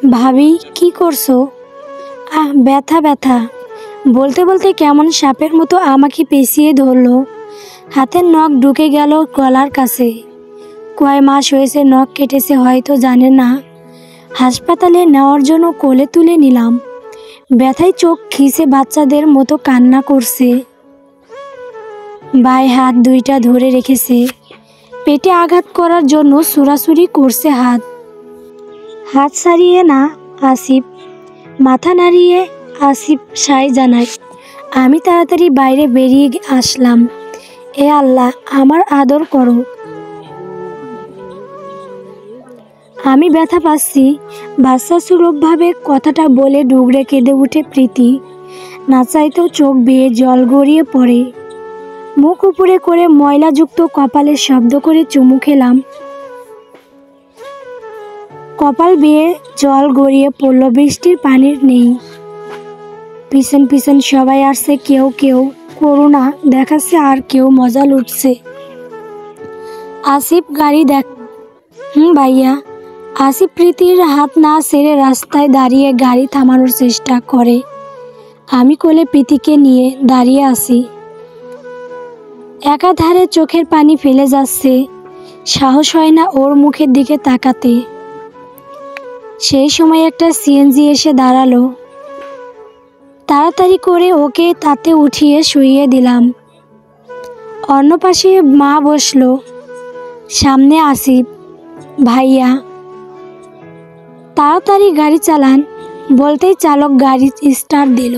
ভাবি কি করছো? ব্যথা ব্যথা বলতে বলতে কেমন সাপের মতো আমাকে পেঁচিয়ে ধরলো। হাতের নখ ঢুকে গেল গলার কাছে। কয় মাস হয়েছে নখ কেটেছে হয়তো জানে না। হাসপাতালে নেওয়ার জন্য কোলে তুলে নিলাম। ব্যথায় চোখ খিসে বাচ্চাদের মতো কান্না করছে। বাই হাত দুইটা ধরে রেখেছে। পেটে আঘাত করার জন্য ছুরাছুরি করছে হাত। হাত ছাড়িয়ে না আসিফ। মাথা নাড়িয়ে আসিফ সাই জানায়। আমি তাড়াতাড়ি বাইরে বেরিয়ে আসলাম। এ আল্লাহ, আমার আদর করো। আমি ব্যথা পাচ্ছি। বাচ্চা সুলভভাবে কথাটা বলে ডুগরে কেঁদে উঠে প্রীতি। না চাইতেও চোখ বেয়ে জল গড়িয়ে পড়ে। মুখ উপরে করে ময়লাযুক্ত কপালে শব্দ করে চুমু খেলাম। কপাল বেয়ে জল গড়িয়ে পড়ল, বৃষ্টির পানির নেই। পিছন পিছন সবাই আসছে, কেউ কেউ করুণা দেখাচ্ছে আর কেউ মজা লুটছে। আসিফ গাড়ি দেখ। ভাইয়া। আসিফ প্রীতির হাত না ছেড়ে রাস্তায় দাঁড়িয়ে গাড়ি থামানোর চেষ্টা করে। আমি কোলে প্রীতিকে নিয়ে দাঁড়িয়ে আছি। একাধারে চোখের পানি ফেলে যাচ্ছে। সাহস হয় না ওর মুখের দিকে তাকাতে। সেই সময় একটা সিএনজি এসে দাঁড়ালো। তাড়াতাড়ি করে ওকে তাতে উঠিয়ে শুইয়ে দিলাম। অন্য পাশে মা বসলো, সামনে আসিফ। ভাইয়া তাড়াতাড়ি গাড়ি চালান বলতেই চালক গাড়ি স্টার্ট দিল।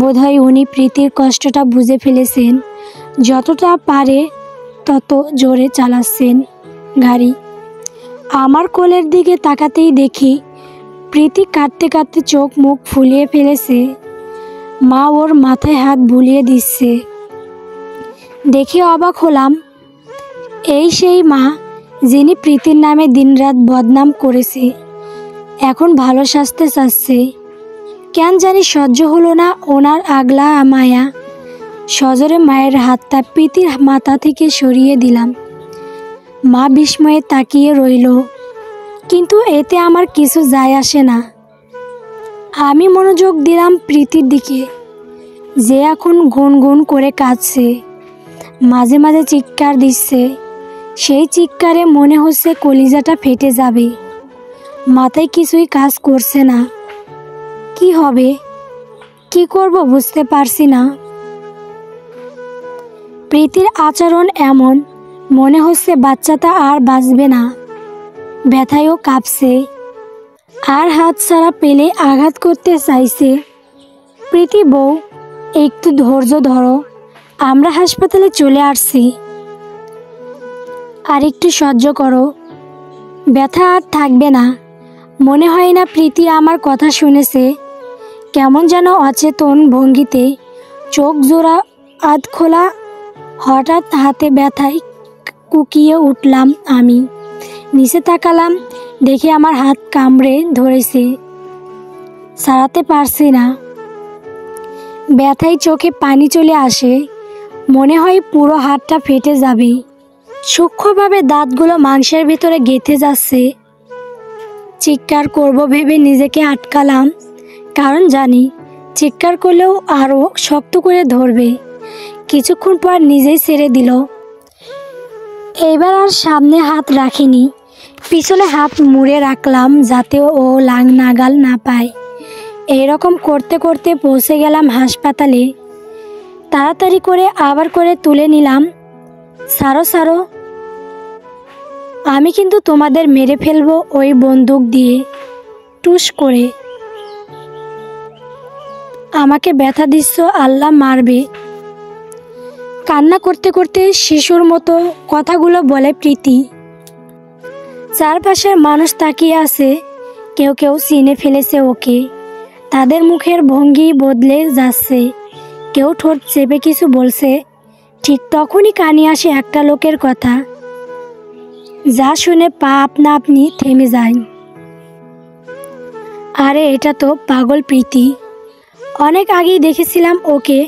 বোধহয় উনি প্রীতির কষ্টটা বুঝে ফেলেছেন। যতটা পারে তত জোরে চালাচ্ছেন গাড়ি। আমার কোলের দিকে তাকাতেই দেখি প্রীতি কাঁদতে কাঁদতে চোখ মুখ ফুলিয়ে ফেলেছে। মা ওর মাথায় হাত বুলিয়ে দিচ্ছে। দেখে অবাক হলাম। এই সেই মা যিনি প্রীতির নামে দিনরাত বদনাম করেছে, এখন ভালো সাজতে চাচ্ছে। কেন জানি সহ্য হলো না ওনার আগলা মায়া। সজোরে মায়ের হাতটা প্রীতির মাথা থেকে সরিয়ে দিলাম। মা বিস্ময়ে তাকিয়ে রইল, কিন্তু এতে আমার কিছু যায় আসে না। আমি মনোযোগ দিলাম প্রীতির দিকে, যে এখন গুনগুন করে কাঁদছে, মাঝে মাঝে চিৎকার দিচ্ছে। সেই চিৎকারে মনে হচ্ছে কলিজাটা ফেটে যাবে। মাথায় কিছুই কাজ করছে না। কি হবে, কি করব বুঝতে পারছি না। প্রীতির আচরণ এমন, মনে হচ্ছে বাচ্চাটা আর বাঁচবে না। ব্যথায়ও কাঁপছে, আর হাত ছাড়া পেলে আঘাত করতে চাইছে। প্রীতি বউ, একটু ধৈর্য ধরো, আমরা হাসপাতালে চলে আসছি। আর একটু সহ্য করো, ব্যথা আর থাকবে না। মনে হয় না প্রীতি আমার কথা শুনেছে। কেমন যেন অচেতন ভঙ্গিতে, চোখ জোড়া আধ খোলা। হঠাৎ হাতে ব্যথায় কুকিয়ে উঠলাম আমি। নিচে তাকালাম, দেখে আমার হাত কামড়ে ধরেছে। ছাড়াতে পারছি না। ব্যথায় চোখে পানি চলে আসে। মনে হয় পুরো হাতটা ফেটে যাবে। সূক্ষ্মভাবে দাঁতগুলো মাংসের ভিতরে গেঁথে যাচ্ছে। চিৎকার করব ভেবে নিজেকে আটকালাম, কারণ জানি চিৎকার করলেও আরও শক্ত করে ধরবে। কিছুক্ষণ পর নিজেই ছেড়ে দিল। এবার আর সামনে হাত রাখিনি, পিছনে হাত মুড়ে রাখলাম যাতে ও নাগাল না পায়। এইরকম করতে করতে পৌঁছে গেলাম হাসপাতালে। তাড়াতাড়ি করে আবার করে তুলে নিলাম। সারো সারো, আমি কিন্তু তোমাদের মেরে ফেলবো ওই বন্দুক দিয়ে। টুস করে। আমাকে ব্যথা দিচ্ছ, আল্লাহ মারবে। কান্না করতে করতে শিশুর মতো কথাগুলো বলে প্রীতি। চারপাশের মানুষ তাকিয়ে আছে, কেউ কেউ চিনে ফেলেছে ওকে। তাদের মুখের ভঙ্গি বদলে যাচ্ছে। কেউ ঠোঁট চেপে কিছু বলছে। ঠিক তখনই কানে আসে একটা লোকের কথা, যা শুনে পা আপনা আপনি থেমে যায়। আরে এটা তো পাগল প্রীতি। অনেক আগেই দেখেছিলাম ওকে।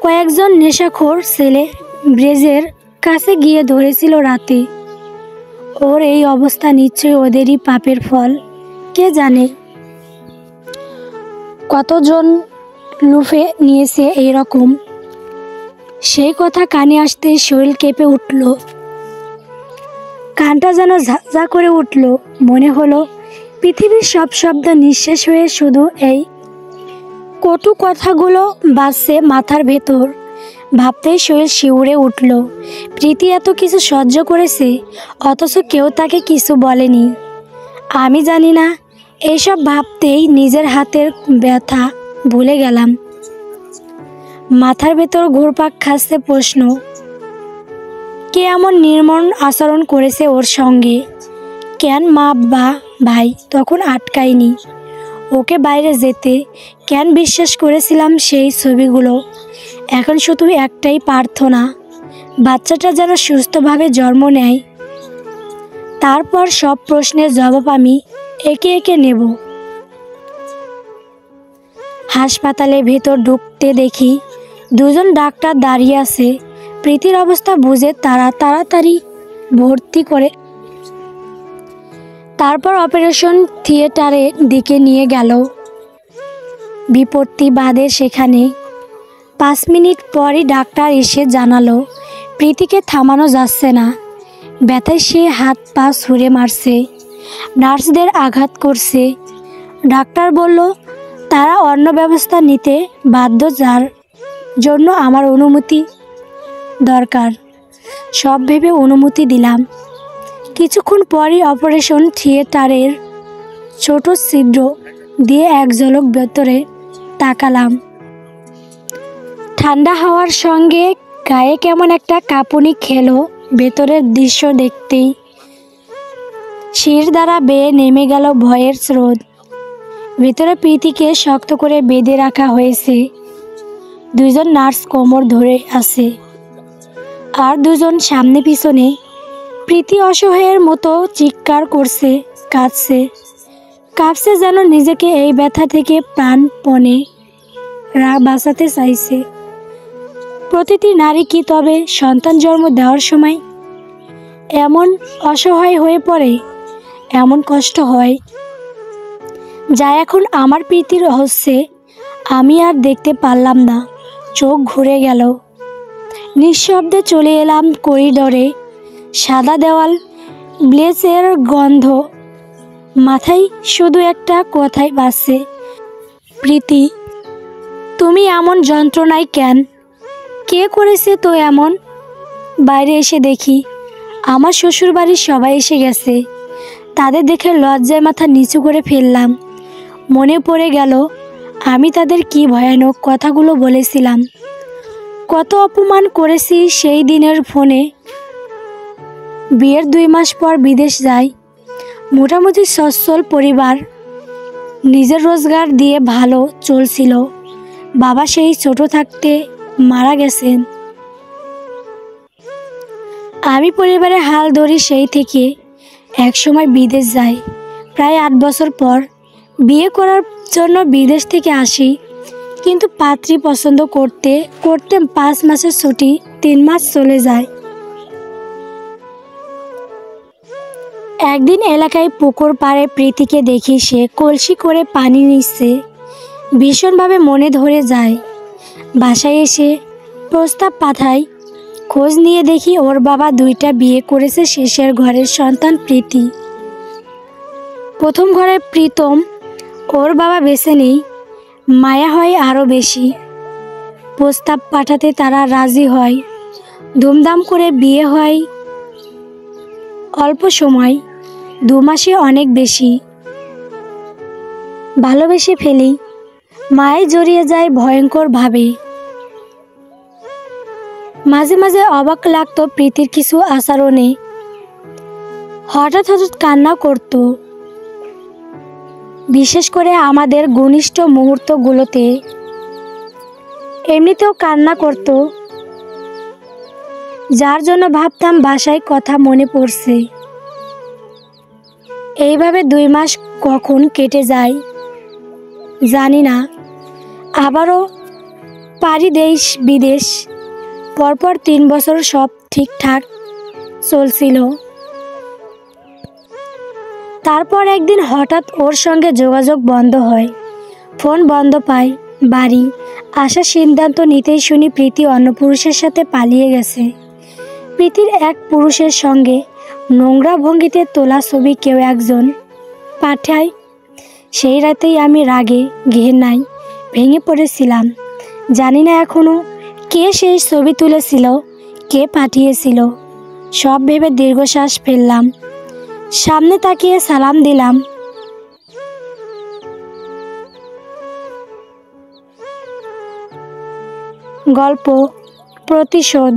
কয়েকজন নেশাখোর ছেলে ব্রেজের কাছে গিয়ে ধরেছিল রাতে। ওর এই অবস্থা নিশ্চয়ই ওদেরই পাপের ফল। কে জানে কতজন লুফে নিয়েছে এই রকম। সেই কথা কানে আসতে শরীর কেঁপে উঠল, কানটা যেন ঝাঁঝা করে উঠল। মনে হলো পৃথিবীর সব শব্দ নিঃশেষ হয়ে শুধু এই কটু কথাগুলো বাজছে মাথার ভেতর। ভাবতেই শরীর শিউরে উঠল। প্রীতি এত কিছু সহ্য করেছে, অথচ কেউ তাকে কিছু বলেনি। আমি জানি না, এইসব ভাবতেই নিজের হাতের ব্যথা ভুলে গেলাম। মাথার ভেতর ঘুরপাক খাচ্ছে প্রশ্ন, কে এমন নির্মম আচরণ করেছে ওর সঙ্গে? কেন মা বা ভাই তখন আটকায়নি ওকে বাইরে যেতে? কেন বিশ্বাস করেছিলাম সেই ছবিগুলো? এখন শুধু একটাই প্রার্থনা, বাচ্চাটা যেন সুস্থভাবে জন্ম নেয়। তারপর সব প্রশ্নের জবাব আমি একে একে নেব। হাসপাতালের ভেতর ঢুকতে দেখি দুজন ডাক্তার দাঁড়িয়ে আছে। প্রীতির অবস্থা বুঝে তারা তাড়াতাড়ি ভর্তি করে তারপর অপারেশন থিয়েটারের দিকে নিয়ে গেল। বিপত্তি বাদে সেখানে 5 মিনিট পরই ডাক্তার এসে জানালো প্রীতিকে থামানো যাচ্ছে না। ব্যথায় সে হাত পা ছুঁড়ে মারছে, নার্সদের আঘাত করছে। ডাক্তার বলল তারা অন্য ব্যবস্থা নিতে বাধ্য, যার জন্য আমার অনুমতি দরকার। সব ভেবে অনুমতি দিলাম। কিছুক্ষণ পরই অপারেশন থিয়েটারের ছোট ছিদ্র দিয়ে এক ঝলক ভেতরে তাকালাম। ঠান্ডা হাওয়ার সঙ্গে গায়ে কেমন একটা কাঁপুনি খেলো ভেতরের দৃশ্য দেখতেই। শির দ্বারা বেয়ে নেমে গেল ভয়ের স্রোত। ভেতরে প্রীতিকে শক্ত করে বেঁধে রাখা হয়েছে। 2 জন নার্স কোমর ধরে আছে, আর 2 জন সামনে পিছনে। প্রীতি অসহায়ের মতো চিৎকার করছে, কাঁপছে যেন নিজেকে এই ব্যথা থেকে প্রাণপণে বাঁচাতে চাইছে। প্রতিটি নারী কি তবে সন্তান জন্ম দেওয়ার সময় এমন অসহায় হয়ে পড়ে? এমন কষ্ট হয় যা এখন আমার প্রীতির হচ্ছে। আমি আর দেখতে পারলাম না, চোখ ঘুরে গেল। নিঃশব্দে চলে এলাম করিডোরে। সাদা দেওয়াল, ব্লেচের গন্ধ, মাথায় শুধু একটা কথাই বাজছে, প্রীতি তুমি এমন যন্ত্রণায় কেন? কে করেছে তো এমন? বাইরে এসে দেখি আমার শ্বশুরবাড়ির সবাই এসে গেছে। তাদের দেখে লজ্জায় মাথা নিচু করে ফেললাম। মনে পড়ে গেল আমি তাদের কি ভয়ানক কথাগুলো বলেছিলাম, কত অপমান করেছি সেই দিনের ফোনে। বিয়ের 2 মাস পর বিদেশ যাই। মোটামুটি সচ্ছল পরিবার, নিজের রোজগার দিয়ে ভালো চলছিল। বাবা সেই ছোট থাকতে মারা গেছেন। আমি পরিবারে হাল ধরি সেই থেকে। এক সময় বিদেশ যাই। প্রায় 8 বছর পর বিয়ে করার জন্য বিদেশ থেকে আসি, কিন্তু পাত্রী পছন্দ করতে করতে 5 মাসের ছুটি 3 মাস চলে যায়। একদিন এলাকায় পুকুর পাড়ে প্রীতিকে দেখি, সে কলসি করে পানি নিচ্ছে। ভীষণভাবে মনে ধরে যায়। বাসায় এসে প্রস্তাব পাঠাই। খোঁজ নিয়ে দেখি ওর বাবা 2টা বিয়ে করেছে। শেষের ঘরের সন্তান প্রীতি। প্রথম ঘরে প্রীতম, ওর বাবা বেঁচে নেই। মায়া হয় আরও বেশি। প্রস্তাব পাঠাতে তারা রাজি হয়। ধুমধাম করে বিয়ে হয়। অল্প সময়, 2 মাসে অনেক বেশি। ভালোবেসে ফেলি। মায়ে জড়িয়ে যায় ভয়ঙ্করভাবে। মাঝে মাঝে অবাক লাগতো প্রীতির কিছু আচরণে। হঠাৎ হঠাৎ কান্না করত, বিশেষ করে আমাদের ঘনিষ্ঠ মুহূর্তগুলোতে। এমনিতেও কান্না করত, যার জন্য ভাবতাম বাসায় কথা মনে পড়ছে। এইভাবে 2 মাস কখন কেটে যায় জানি না। আবারও পাড়ি দেশ বিদেশ। পরপর 3 বছর সব ঠিকঠাক চলছিল। তারপর একদিন হঠাৎ ওর সঙ্গে যোগাযোগ বন্ধ হয়, ফোন বন্ধ পায়। বাড়ি আসার সিদ্ধান্ত নিতেই শুনি প্রীতি অন্য পুরুষের সাথে পালিয়ে গেছে। প্রীতির এক পুরুষের সঙ্গে নোংরা ভঙ্গিতে তোলা ছবি কেউ একজন পাঠায়। সেই রাতেই আমি রাগে ঘেন্নায় ভেঙে পড়েছিলাম। জানি না এখনো কে সেই ছবি তুলেছিল, কে পাঠিয়েছিল। সব ভেবে দীর্ঘশ্বাস ফেললাম, সামনে তাকিয়ে সালাম দিলাম। গল্প প্রতিশোধ।